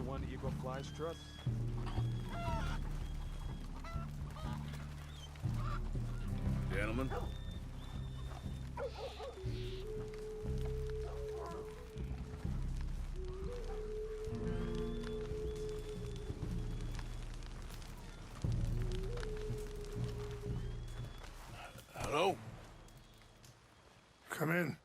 one Eagle flies trust. Gentlemen. Hello? Come in.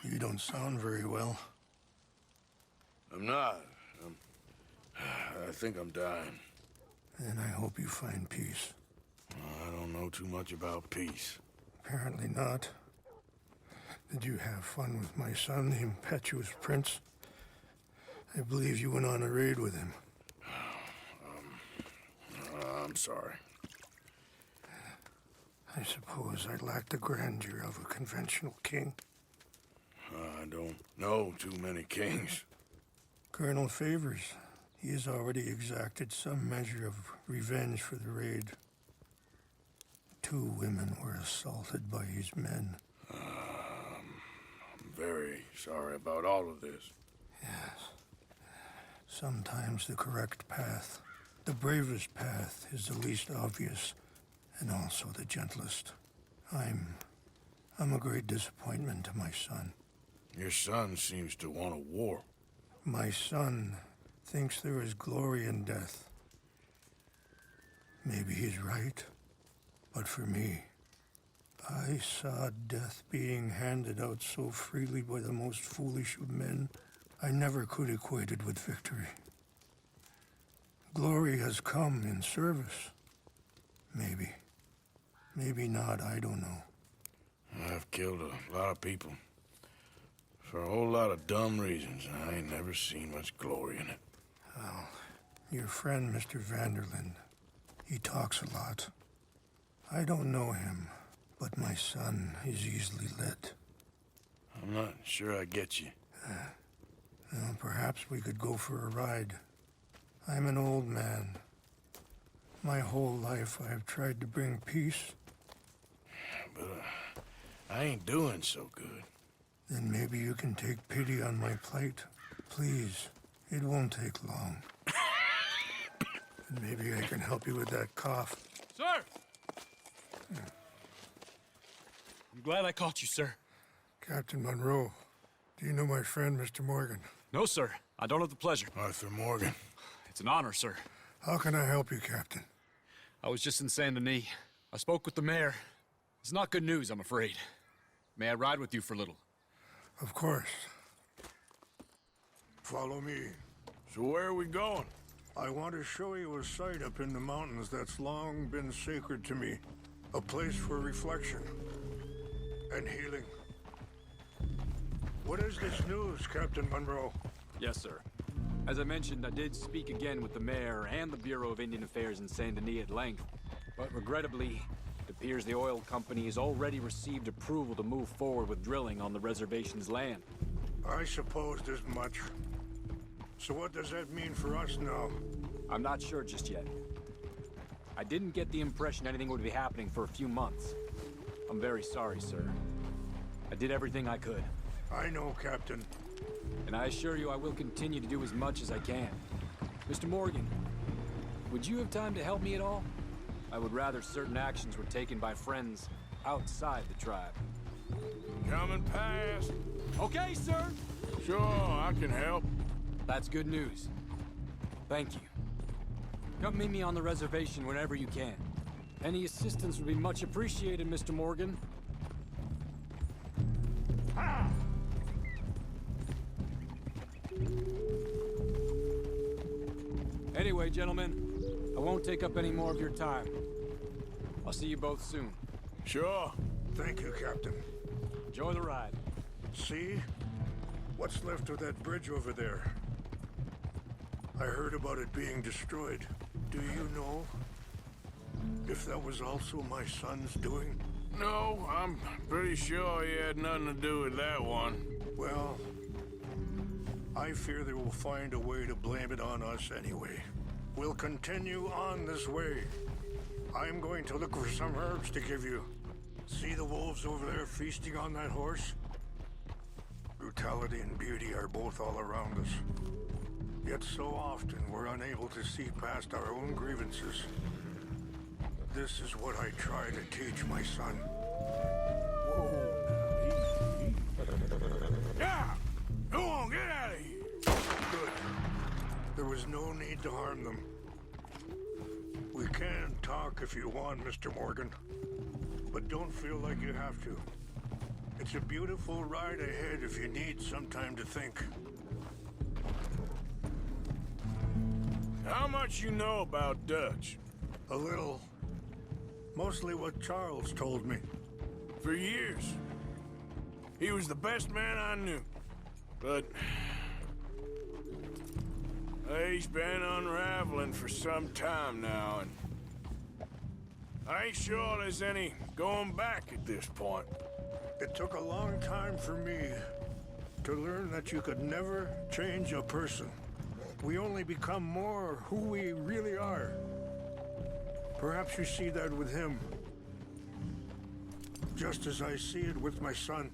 You don't sound very well. I'm not. I think I'm dying. And I hope you find peace. I don't know too much about peace. Apparently not. Did you have fun with my son, the impetuous prince? I believe you went on a raid with him. I'm sorry. I suppose I lack the grandeur of a conventional king. I don't know too many kings. Colonel Favors, he has already exacted some measure of revenge for the raid. 2 women were assaulted by his men. I'm very sorry about all of this. Yes. Sometimes the correct path, the bravest path, is the least obvious, and also the gentlest. I'm a great disappointment to my son. Your son seems to want a war. My son thinks there is glory in death. Maybe he's right, but for me, I saw death being handed out so freely by the most foolish of men, I never could equate it with victory. Glory has come in service. Maybe. Maybe not, I don't know. I've killed a lot of people. For a whole lot of dumb reasons, and I ain't never seen much glory in it. Well, your friend, Mr. Vanderlyn, he talks a lot. I don't know him, but my son is easily led. I'm not sure I get you. Well, perhaps we could go for a ride. I'm an old man. My whole life I have tried to bring peace. But I ain't doing so good. Then maybe you can take pity on my plight. Please, it won't take long. And maybe I can help you with that cough. Sir! I'm glad I caught you, sir. Captain Monroe, do you know my friend, Mr. Morgan? No, sir. I don't have the pleasure. Arthur Morgan. It's an honor, sir. How can I help you, Captain? I was just in Saint Denis. I spoke with the mayor. It's not good news, I'm afraid. May I ride with you for a little? Of course. Follow me. So where are we going? I want to show you a site up in the mountains that's long been sacred to me. A place for reflection and healing. What is this news, Captain Monroe? Yes, sir. As I mentioned, I did speak again with the mayor and the Bureau of Indian Affairs in Saint Denis at length. But regrettably, it appears the oil company has already received approval to move forward with drilling on the reservation's land. I supposed as much. So what does that mean for us now? I'm not sure just yet. I didn't get the impression anything would be happening for a few months. I'm very sorry, sir. I did everything I could. I know, Captain. And I assure you I will continue to do as much as I can. Mr. Morgan, would you have time to help me at all? I would rather certain actions were taken by friends outside the tribe. Coming past. Okay, sir! Sure, I can help. That's good news. Thank you. Come meet me on the reservation whenever you can. Any assistance would be much appreciated, Mr. Morgan. Anyway, gentlemen, I won't take up any more of your time. I'll see you both soon. Sure. Thank you, Captain. Enjoy the ride. See? What's left of that bridge over there? I heard about it being destroyed. Do you know if that was also my son's doing? No, I'm pretty sure he had nothing to do with that one. Well, I fear they will find a way to blame it on us anyway. We'll continue on this way. I'm going to look for some herbs to give you. See the wolves over there feasting on that horse? Brutality and beauty are both all around us. Yet so often we're unable to see past our own grievances. This is what I try to teach my son. Yeah! Go on, get out of here! Good. There was no need to harm them. We can talk if you want, Mr. Morgan. But don't feel like you have to. It's a beautiful ride ahead if you need some time to think. How much you know about Dutch? A little. Mostly what Charles told me. For years. He was the best man I knew. But... he's been unraveling for some time now, and... I ain't sure there's any going back at this point. It took a long time for me to learn that you could never change a person. We only become more who we really are. Perhaps you see that with him. Just as I see it with my son.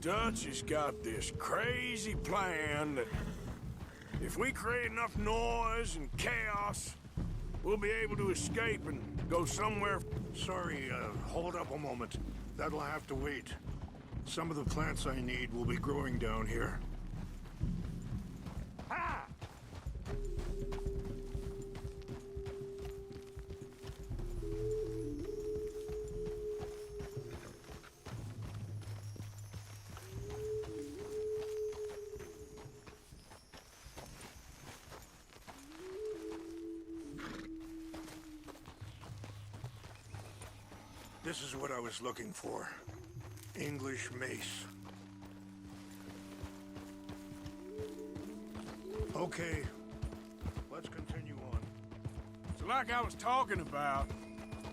Dutch has got this crazy plan that if we create enough noise and chaos, we'll be able to escape and go somewhere. Sorry, hold up a moment. That'll have to wait. Some of the plants I need will be growing down here. Ah! This is what I was looking for. English mace. Okay, let's continue on. So like I was talking about,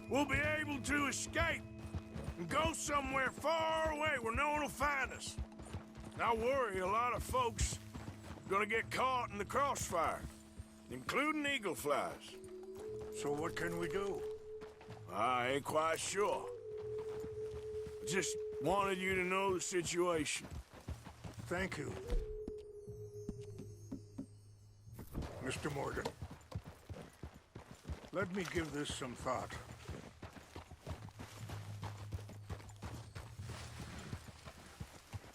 we'll be able to escape and go somewhere far away where no one will find us. I worry a lot of folks are gonna get caught in the crossfire, including eagle flies. So what can we do? I ain't quite sure. I just wanted you to know the situation. Thank you. Mr. Morgan. Let me give this some thought.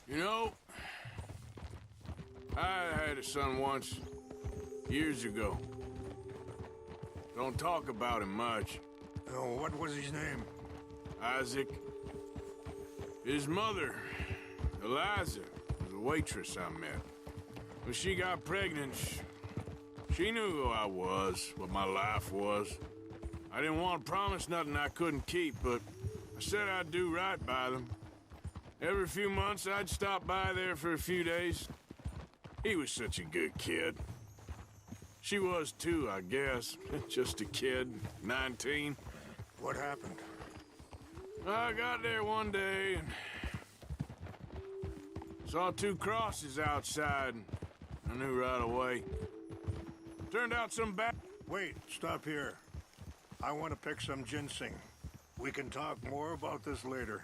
You know, I had a son once, years ago. Don't talk about him much. Oh, what was his name? Isaac. His mother, Eliza, was a waitress I met. When she got pregnant, she knew who I was, what my life was. I didn't want to promise nothing I couldn't keep, but I said I'd do right by them. Every few months, I'd stop by there for a few days. He was such a good kid. She was too, I guess. Just a kid, 19. What happened? I got there one day and saw two crosses outside. I knew right away. Turned out some bad... Wait, stop here. I want to pick some ginseng. We can talk more about this later.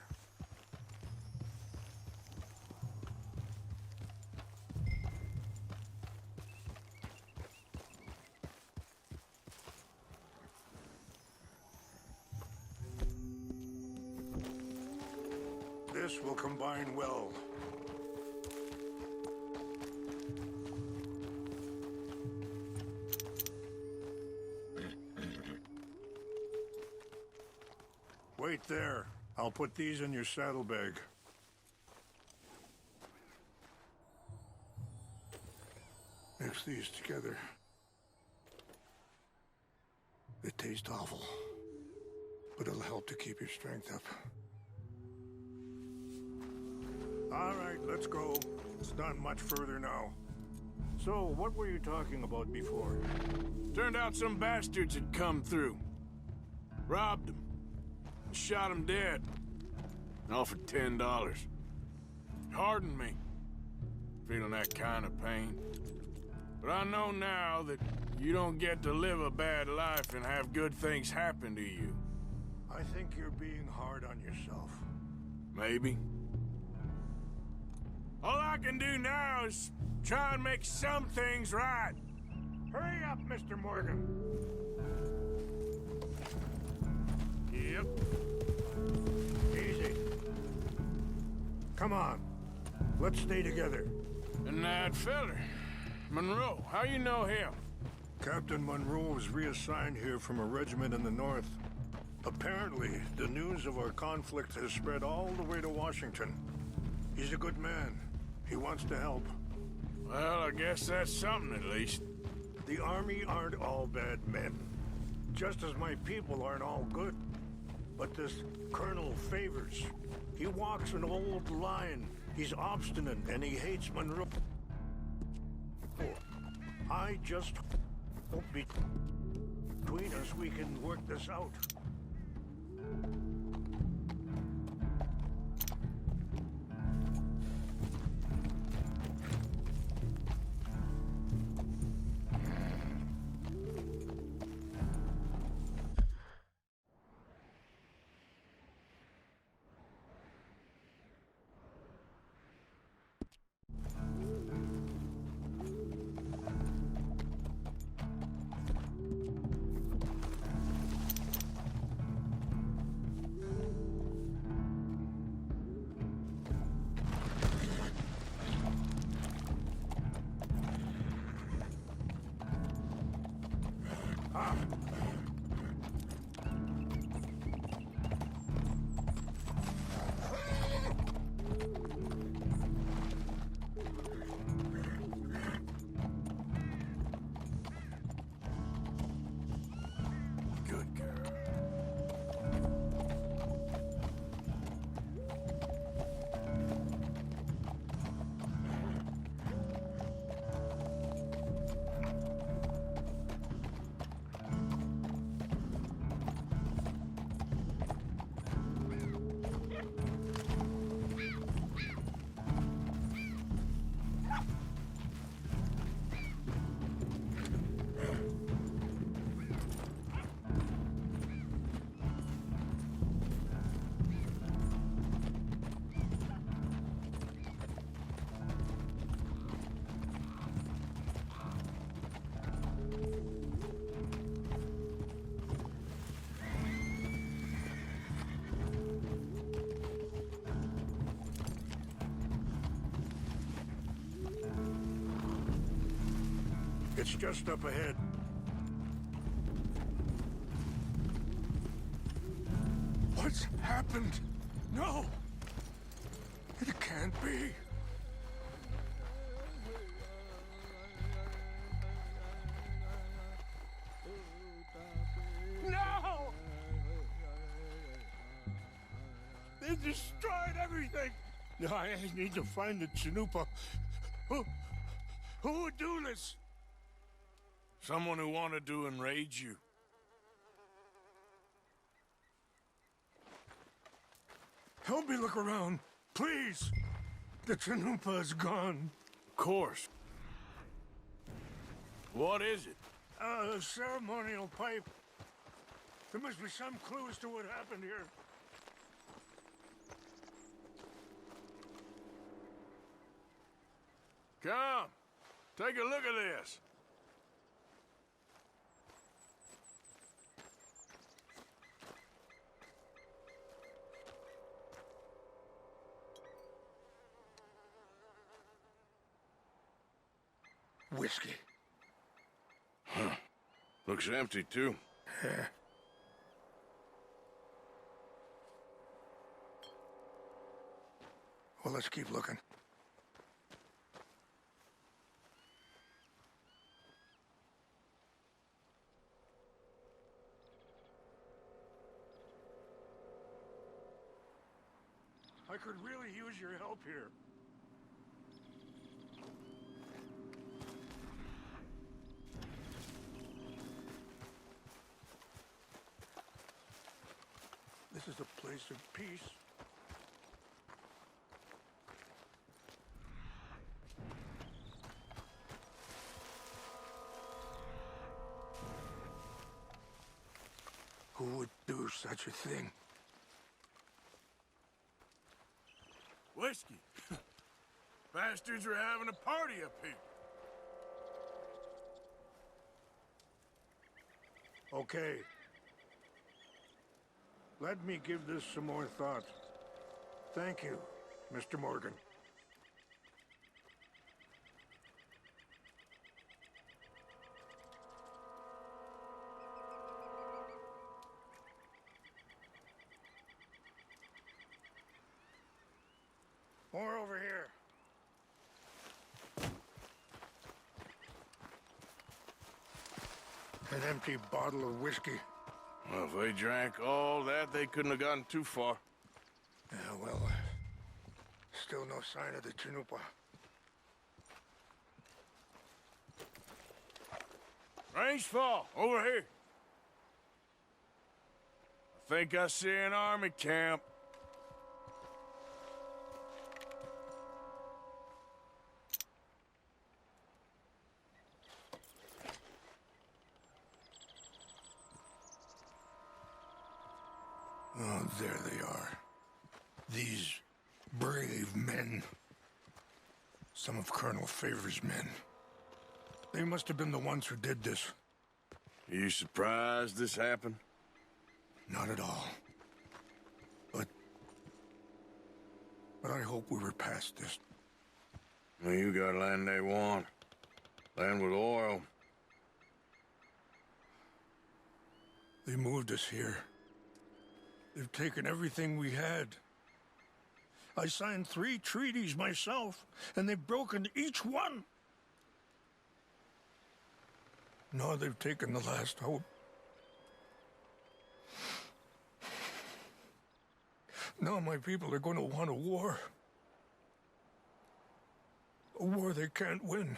This will combine well. Wait there. I'll put these in your saddlebag. Mix these together. They taste awful, but it'll help to keep your strength up. All right, let's go. It's not much further now. So, what were you talking about before? Turned out some bastards had come through. Robbed him. Shot him dead. And offered $10. Hardened me. Feeling that kind of pain. But I know now that You don't get to live a bad life and have good things happen to you. I think you're being hard on yourself. Maybe. All I can do now is try and make some things right. Hurry up, Mr. Morgan. Yep. Easy. Come on. Let's stay together. And that feller, Monroe, how you know him? Captain Monroe was reassigned here from a regiment in the north. Apparently, the news of our conflict has spread all the way to Washington. He's a good man. He wants to help. Well, I guess that's something at least. The Army aren't all bad men. Just as my people aren't all good. But this Colonel Favors, he walks an old line. He's obstinate and he hates Monroe. I just hope between us we can work this out. Good girl. It's just up ahead. What's happened? No! It can't be. No! They destroyed everything! I need to find the Chanupa. Who would do this? Someone who wanted to enrage you. Help me look around, please. The Chanupa is gone. Of course. What is it? A ceremonial pipe. There must be some clues to what happened here. Come, take a look at this. Whiskey. Huh. Looks empty, too. Yeah. Well, let's keep looking. I could really use your help here. This is a place of peace. such a thing. Whiskey. Bastards are having a party up here. Okay. Let me give this some more thought. Thank you, Mr. Morgan. More over here. An empty bottle of whiskey. Well, if they drank all that, they couldn't have gotten too far. Yeah, well, still no sign of the Chanupa. Range fall, over here. I think I see an army camp. Oh, there they are. These brave men. Some of Colonel Favor's men. They must have been the ones who did this. Are you surprised this happened? Not at all. But I hope we were past this. Well, you got land they want. Land with oil. They moved us here. They've taken everything we had. I signed 3 treaties myself, and they've broken each one. Now they've taken the last hope. Now my people are going to want a war. A war they can't win.